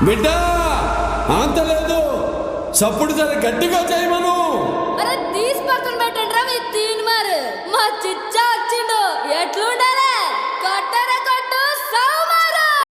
బిడ్డ అంతలేదు, సప్పుడు జర గట్టిగా చేయమను. అరే తీసి పక్కన పెట్టండి రా మీ తీన్ మారు. మా చిచ్చా వచ్చిండు, ఎట్లుండాలి